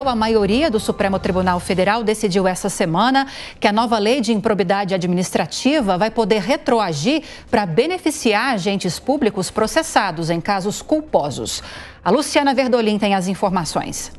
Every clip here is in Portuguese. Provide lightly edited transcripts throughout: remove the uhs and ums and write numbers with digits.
a maioria do Supremo Tribunal Federal decidiu essa semana que a nova lei de improbidade administrativa vai poder retroagir para beneficiar agentes públicos processados em casos culposos. A Luciana Verdolim tem as informações.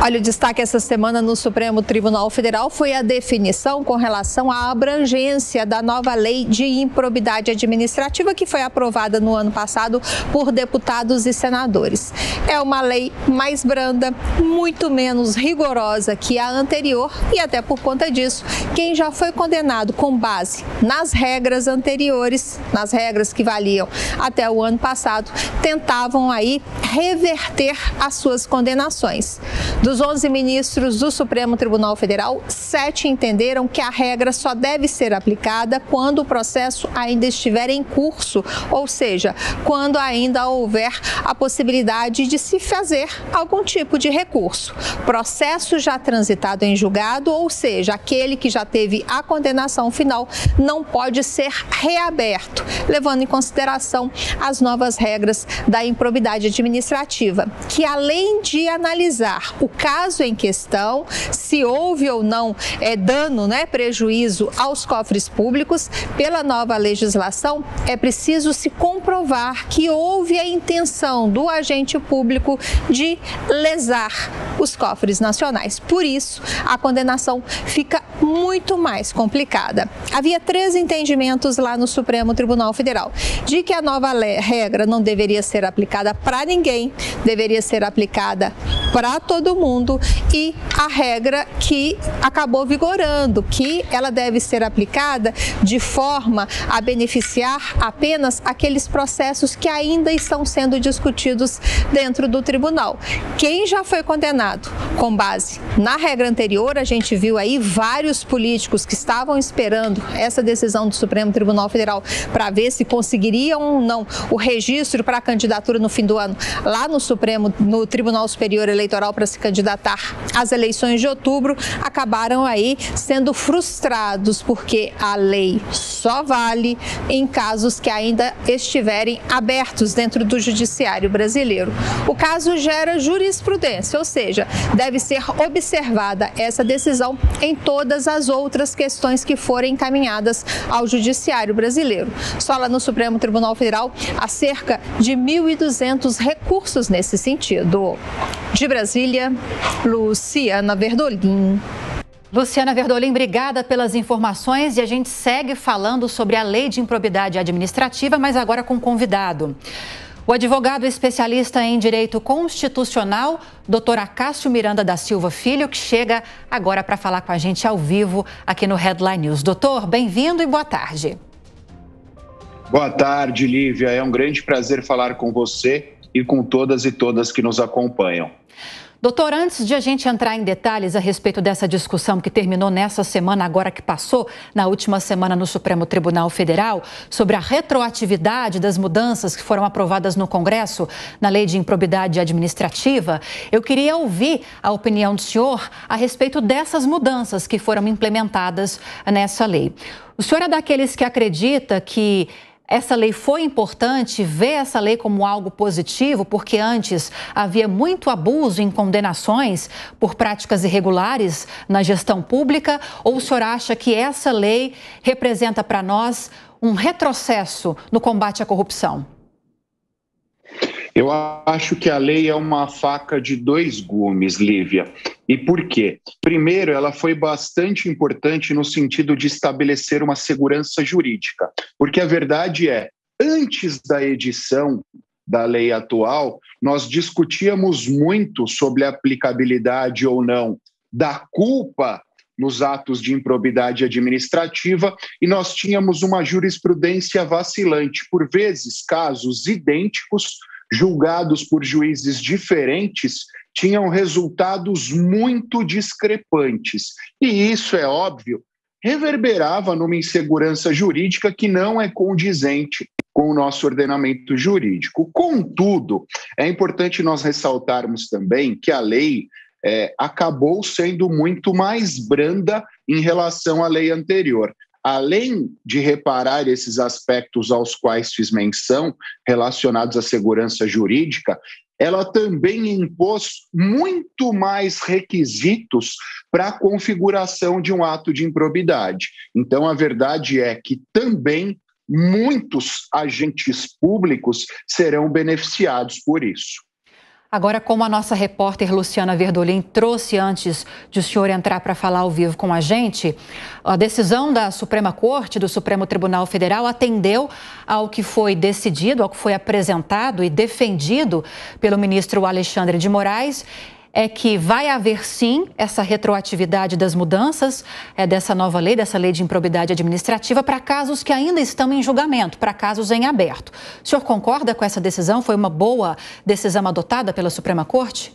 Olha, o destaque essa semana no Supremo Tribunal Federal foi a definição com relação à abrangência da nova lei de improbidade administrativa que foi aprovada no ano passado por deputados e senadores. É uma lei mais branda, muito menos rigorosa que a anterior e até por conta disso, quem já foi condenado com base nas regras anteriores, nas regras que valiam até o ano passado, tentavam aí reverter as suas condenações. Dos 11 ministros do Supremo Tribunal Federal, 7 entenderam que a regra só deve ser aplicada quando o processo ainda estiver em curso, ou seja, quando ainda houver a possibilidade de se fazer algum tipo de recurso. Processo já transitado em julgado, ou seja, aquele que já teve a condenação final, não pode ser reaberto, levando em consideração as novas regras da improbidade administrativa, que além de analisar o caso em questão, se houve ou não dano, prejuízo aos cofres públicos, pela nova legislação, é preciso se comprovar que houve a intenção do agente público de lesar os cofres nacionais. Por isso, a condenação fica muito mais complicada. Havia 3 entendimentos lá no Supremo Tribunal Federal, de que a nova regra não deveria ser aplicada para ninguém, deveria ser aplicada para todo mundo, e a regra que acabou vigorando, que ela deve ser aplicada de forma a beneficiar apenas aqueles processos que ainda estão sendo discutidos dentro do tribunal. Quem já foi condenado com base na regra anterior, a gente viu aí vários políticos que estavam esperando essa decisão do Supremo Tribunal Federal para ver se conseguiriam ou não o registro para a candidatura no fim do ano lá no Tribunal Superior Eleitoral para se candidatar às eleições de outubro, acabaram aí sendo frustrados porque a lei só vale em casos que ainda estiverem abertos dentro do judiciário brasileiro. O caso gera jurisprudência, ou seja, deve ser observada essa decisão em todas as outras questões que forem encaminhadas ao judiciário brasileiro. Só lá no Supremo Tribunal Federal há cerca de 1.200 recursos nesse sentido. De Brasília, Luciana Verdolim. Luciana Verdolim, obrigada pelas informações, e a gente segue falando sobre a lei de improbidade administrativa, mas agora com convidado. O advogado especialista em direito constitucional, Dr. Acácio Miranda da Silva Filho, que chega agora para falar com a gente ao vivo aqui no Headline News. Doutor, bem-vindo e boa tarde. Boa tarde, Lívia. É um grande prazer falar com você e com todas e todas que nos acompanham. Doutor, antes de a gente entrar em detalhes a respeito dessa discussão que terminou nessa semana, agora que passou, na última semana no Supremo Tribunal Federal, sobre a retroatividade das mudanças que foram aprovadas no Congresso na Lei de Improbidade Administrativa, eu queria ouvir a opinião do senhor a respeito dessas mudanças que foram implementadas nessa lei. O senhor é daqueles que acredita que essa lei foi importante, vê essa lei como algo positivo, porque antes havia muito abuso em condenações por práticas irregulares na gestão pública, ou o senhor acha que essa lei representa para nós um retrocesso no combate à corrupção? Eu acho que a lei é uma faca de 2 gumes, Lívia. E por quê? Primeiro, ela foi bastante importante no sentido de estabelecer uma segurança jurídica. Porque a verdade é, antes da edição da lei atual, nós discutíamos muito sobre a aplicabilidade ou não da culpa nos atos de improbidade administrativa, e nós tínhamos uma jurisprudência vacilante. Por vezes, casos idênticos, julgados por juízes diferentes, tinham resultados muito discrepantes. E isso, é óbvio, reverberava numa insegurança jurídica que não é condizente com o nosso ordenamento jurídico. Contudo, é importante nós ressaltarmos também que a lei acabou sendo muito mais branda em relação à lei anterior. Além de reparar esses aspectos aos quais fiz menção, relacionados à segurança jurídica, ela também impôs muito mais requisitos para a configuração de um ato de improbidade. Então, a verdade é que também muitos agentes públicos serão beneficiados por isso. Agora, como a nossa repórter Luciana Verdolim trouxe antes de o senhor entrar para falar ao vivo com a gente, a decisão da Suprema Corte, do Supremo Tribunal Federal, atendeu ao que foi decidido, ao que foi apresentado e defendido pelo ministro Alexandre de Moraes. É que vai haver, sim, essa retroatividade das mudanças dessa nova lei, dessa lei de improbidade administrativa, para casos que ainda estão em julgamento, para casos em aberto. O senhor concorda com essa decisão? Foi uma boa decisão adotada pela Suprema Corte?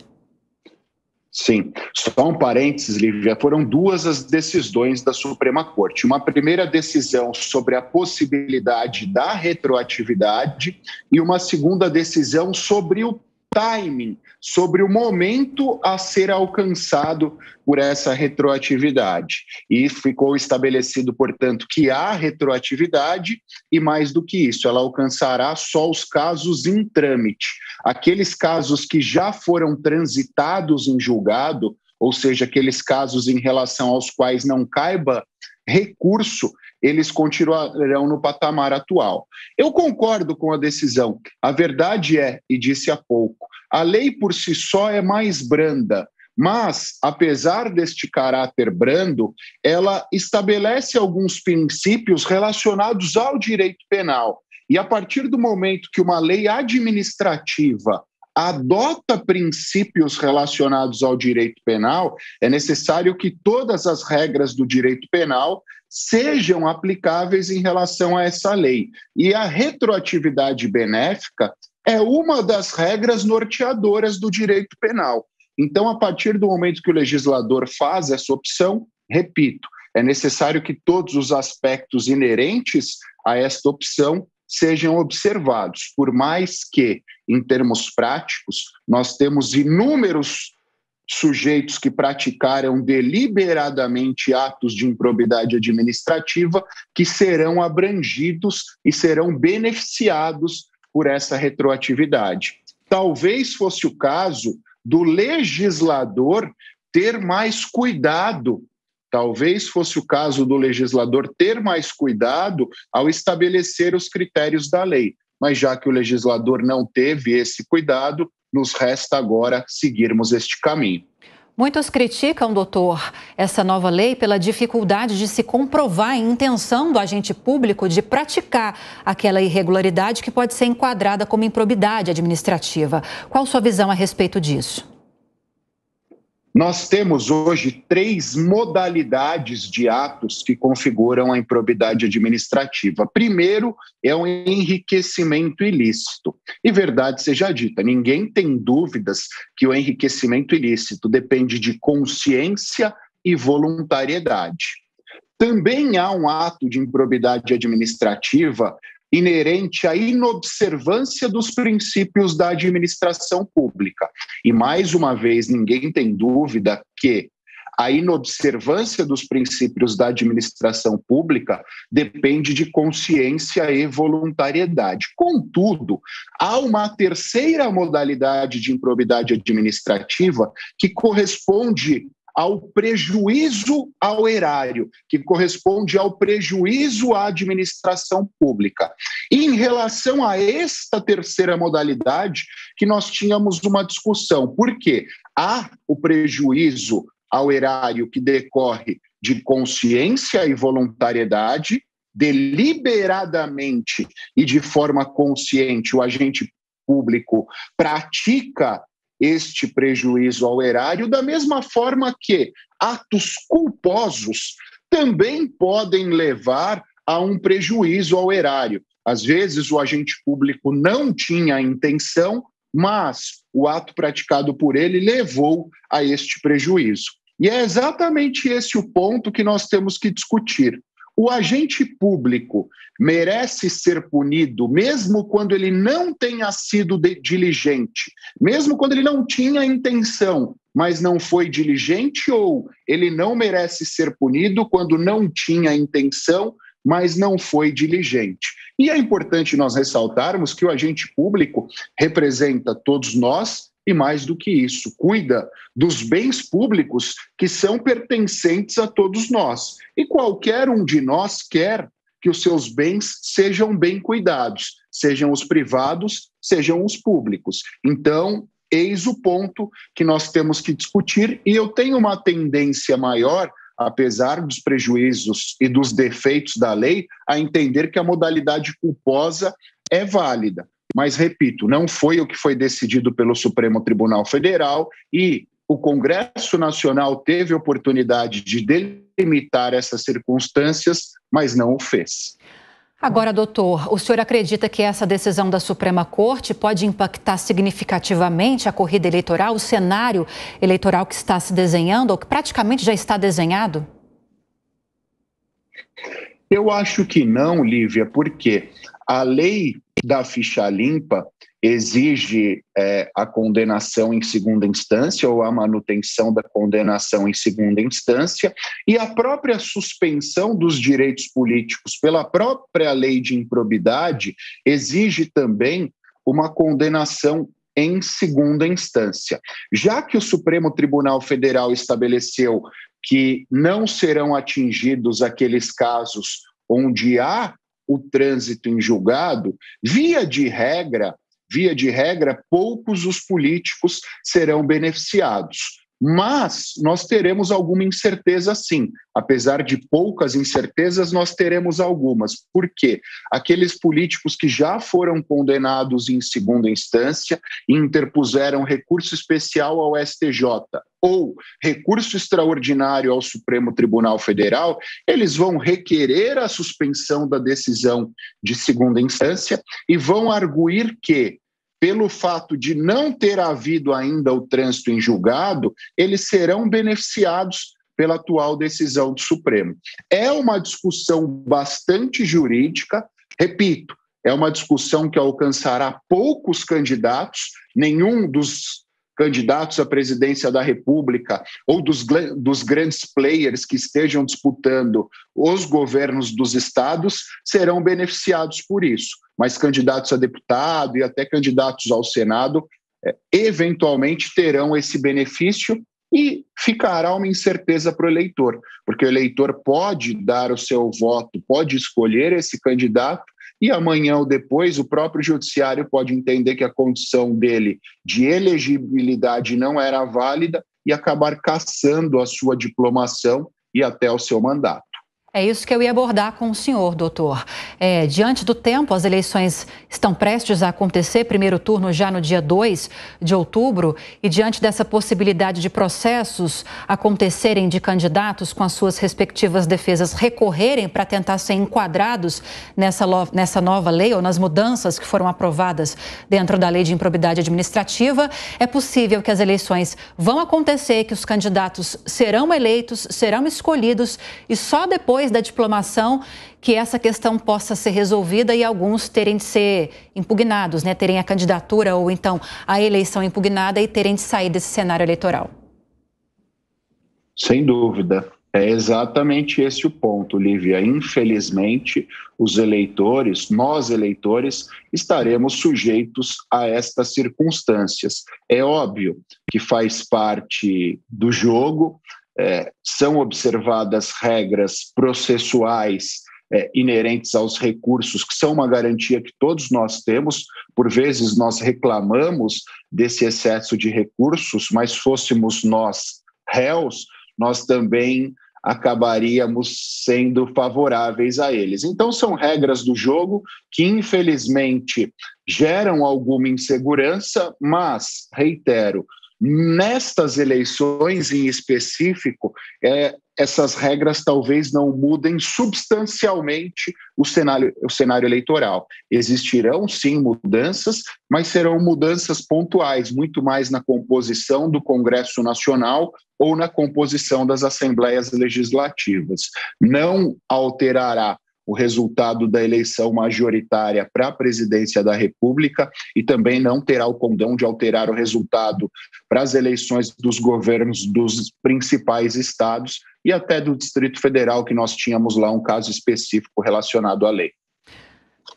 Sim. Só um parênteses, Lívia, foram duas as decisões da Suprema Corte. Uma primeira decisão sobre a possibilidade da retroatividade e uma segunda decisão sobre o timing, sobre o momento a ser alcançado por essa retroatividade. E ficou estabelecido, portanto, que há retroatividade e, mais do que isso, ela alcançará só os casos em trâmite. Aqueles casos que já foram transitados em julgado, ou seja, aqueles casos em relação aos quais não caiba recurso, eles continuarão no patamar atual. Eu concordo com a decisão. A verdade é, e disse há pouco, a lei por si só é mais branda, mas, apesar deste caráter brando, ela estabelece alguns princípios relacionados ao direito penal. E a partir do momento que uma lei administrativa adota princípios relacionados ao direito penal, é necessário que todas as regras do direito penal sejam aplicáveis em relação a essa lei. E a retroatividade benéfica é uma das regras norteadoras do direito penal. Então, a partir do momento que o legislador faz essa opção, repito, é necessário que todos os aspectos inerentes a esta opção sejam observados, por mais que, em termos práticos, nós temos inúmeros sujeitos que praticaram deliberadamente atos de improbidade administrativa que serão abrangidos e serão beneficiados por essa retroatividade. Talvez fosse o caso do legislador ter mais cuidado. Talvez fosse o caso do legislador ter mais cuidado ao estabelecer os critérios da lei. Mas já que o legislador não teve esse cuidado, nos resta agora seguirmos este caminho. Muitos criticam, doutor, essa nova lei pela dificuldade de se comprovar a intenção do agente público de praticar aquela irregularidade que pode ser enquadrada como improbidade administrativa. Qual sua visão a respeito disso? Nós temos hoje 3 modalidades de atos que configuram a improbidade administrativa. Primeiro é o enriquecimento ilícito. E verdade seja dita, ninguém tem dúvidas que o enriquecimento ilícito depende de consciência e voluntariedade. Também há um ato de improbidade administrativa inerente à inobservância dos princípios da administração pública. E, mais uma vez, ninguém tem dúvida que a inobservância dos princípios da administração pública depende de consciência e voluntariedade. Contudo, há uma terceira modalidade de improbidade administrativa que corresponde ao prejuízo ao erário, que corresponde ao prejuízo à administração pública. E em relação a esta terceira modalidade, que nós tínhamos uma discussão. Por quê? Há o prejuízo ao erário que decorre de consciência e voluntariedade, deliberadamente e de forma consciente o agente público pratica este prejuízo ao erário, da mesma forma que atos culposos também podem levar a um prejuízo ao erário. Às vezes o agente público não tinha a intenção, mas o ato praticado por ele levou a este prejuízo. E é exatamente esse o ponto que nós temos que discutir. O agente público merece ser punido mesmo quando ele não tenha sido diligente, mesmo quando ele não tinha intenção, mas não foi diligente, ou ele não merece ser punido quando não tinha intenção, mas não foi diligente. E é importante nós ressaltarmos que o agente público representa todos nós e, mais do que isso, cuida dos bens públicos que são pertencentes a todos nós. E qualquer um de nós quer que os seus bens sejam bem cuidados, sejam os privados, sejam os públicos. Então, eis o ponto que nós temos que discutir, e eu tenho uma tendência maior, apesar dos prejuízos e dos defeitos da lei, a entender que a modalidade culposa é válida. Mas, repito, não foi o que foi decidido pelo Supremo Tribunal Federal e o Congresso Nacional teve a oportunidade de delimitar essas circunstâncias, mas não o fez. Agora, doutor, o senhor acredita que essa decisão da Suprema Corte pode impactar significativamente a corrida eleitoral, o cenário eleitoral que está se desenhando, ou que praticamente já está desenhado? Eu acho que não, Lívia, porque a lei da ficha limpa exige a condenação em segunda instância ou a manutenção da condenação em segunda instância, e a própria suspensão dos direitos políticos pela própria lei de improbidade exige também uma condenação em segunda instância. Já que o Supremo Tribunal Federal estabeleceu que não serão atingidos aqueles casos onde há o trânsito em julgado, via de regra, poucos os políticos serão beneficiados. Mas nós teremos alguma incerteza, sim. Apesar de poucas incertezas, nós teremos algumas. Por quê? Aqueles políticos que já foram condenados em segunda instância e interpuseram recurso especial ao STJ ou recurso extraordinário ao Supremo Tribunal Federal, eles vão requerer a suspensão da decisão de segunda instância e vão arguir que, pelo fato de não ter havido ainda o trânsito em julgado, eles serão beneficiados pela atual decisão do Supremo. É uma discussão bastante jurídica, repito, é uma discussão que alcançará poucos candidatos, nenhum dos candidatos à presidência da República ou dos grandes players que estejam disputando os governos dos estados serão beneficiados por isso. Mas candidatos a deputado e até candidatos ao Senado eventualmente terão esse benefício e ficará uma incerteza para o eleitor, porque o eleitor pode dar o seu voto, pode escolher esse candidato e amanhã ou depois o próprio judiciário pode entender que a condição dele de elegibilidade não era válida e acabar cassando a sua diplomação e até o seu mandato. É isso que eu ia abordar com o senhor, doutor. Diante do tempo, as eleições estão prestes a acontecer, primeiro turno já no dia 2 de outubro, e diante dessa possibilidade de processos acontecerem de candidatos com as suas respectivas defesas recorrerem para tentar ser enquadrados nessa nova lei ou nas mudanças que foram aprovadas dentro da lei de improbidade administrativa, é possível que as eleições vão acontecer, que os candidatos serão eleitos, serão escolhidos e só depois da diplomação que essa questão possa ser resolvida e alguns terem de ser impugnados, né? Terem a candidatura ou então a eleição impugnada e terem de sair desse cenário eleitoral. Sem dúvida. É exatamente esse o ponto, Lívia. Infelizmente, os eleitores, nós eleitores, estaremos sujeitos a estas circunstâncias. É óbvio que faz parte do jogo, são observadas regras processuais inerentes aos recursos, que são uma garantia que todos nós temos. Por vezes nós reclamamos desse excesso de recursos, mas fôssemos nós réus, nós também acabaríamos sendo favoráveis a eles. Então são regras do jogo que infelizmente geram alguma insegurança, mas, reitero, nestas eleições em específico, essas regras talvez não mudem substancialmente o cenário eleitoral. Existirão, sim, mudanças, mas serão mudanças pontuais, muito mais na composição do Congresso Nacional ou na composição das Assembleias Legislativas. Não alterará o resultado da eleição majoritária para a presidência da República e também não terá o condão de alterar o resultado para as eleições dos governos dos principais estados e até do Distrito Federal, que nós tínhamos lá um caso específico relacionado à lei.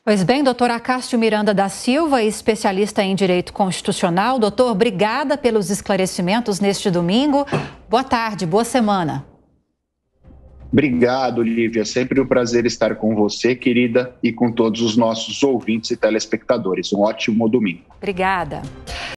Pois bem, doutor Acácio Miranda da Silva, especialista em Direito Constitucional. Doutor, obrigada pelos esclarecimentos neste domingo. Boa tarde, boa semana. Obrigado, Lívia. Sempre um prazer estar com você, querida, e com todos os nossos ouvintes e telespectadores. Um ótimo domingo. Obrigada.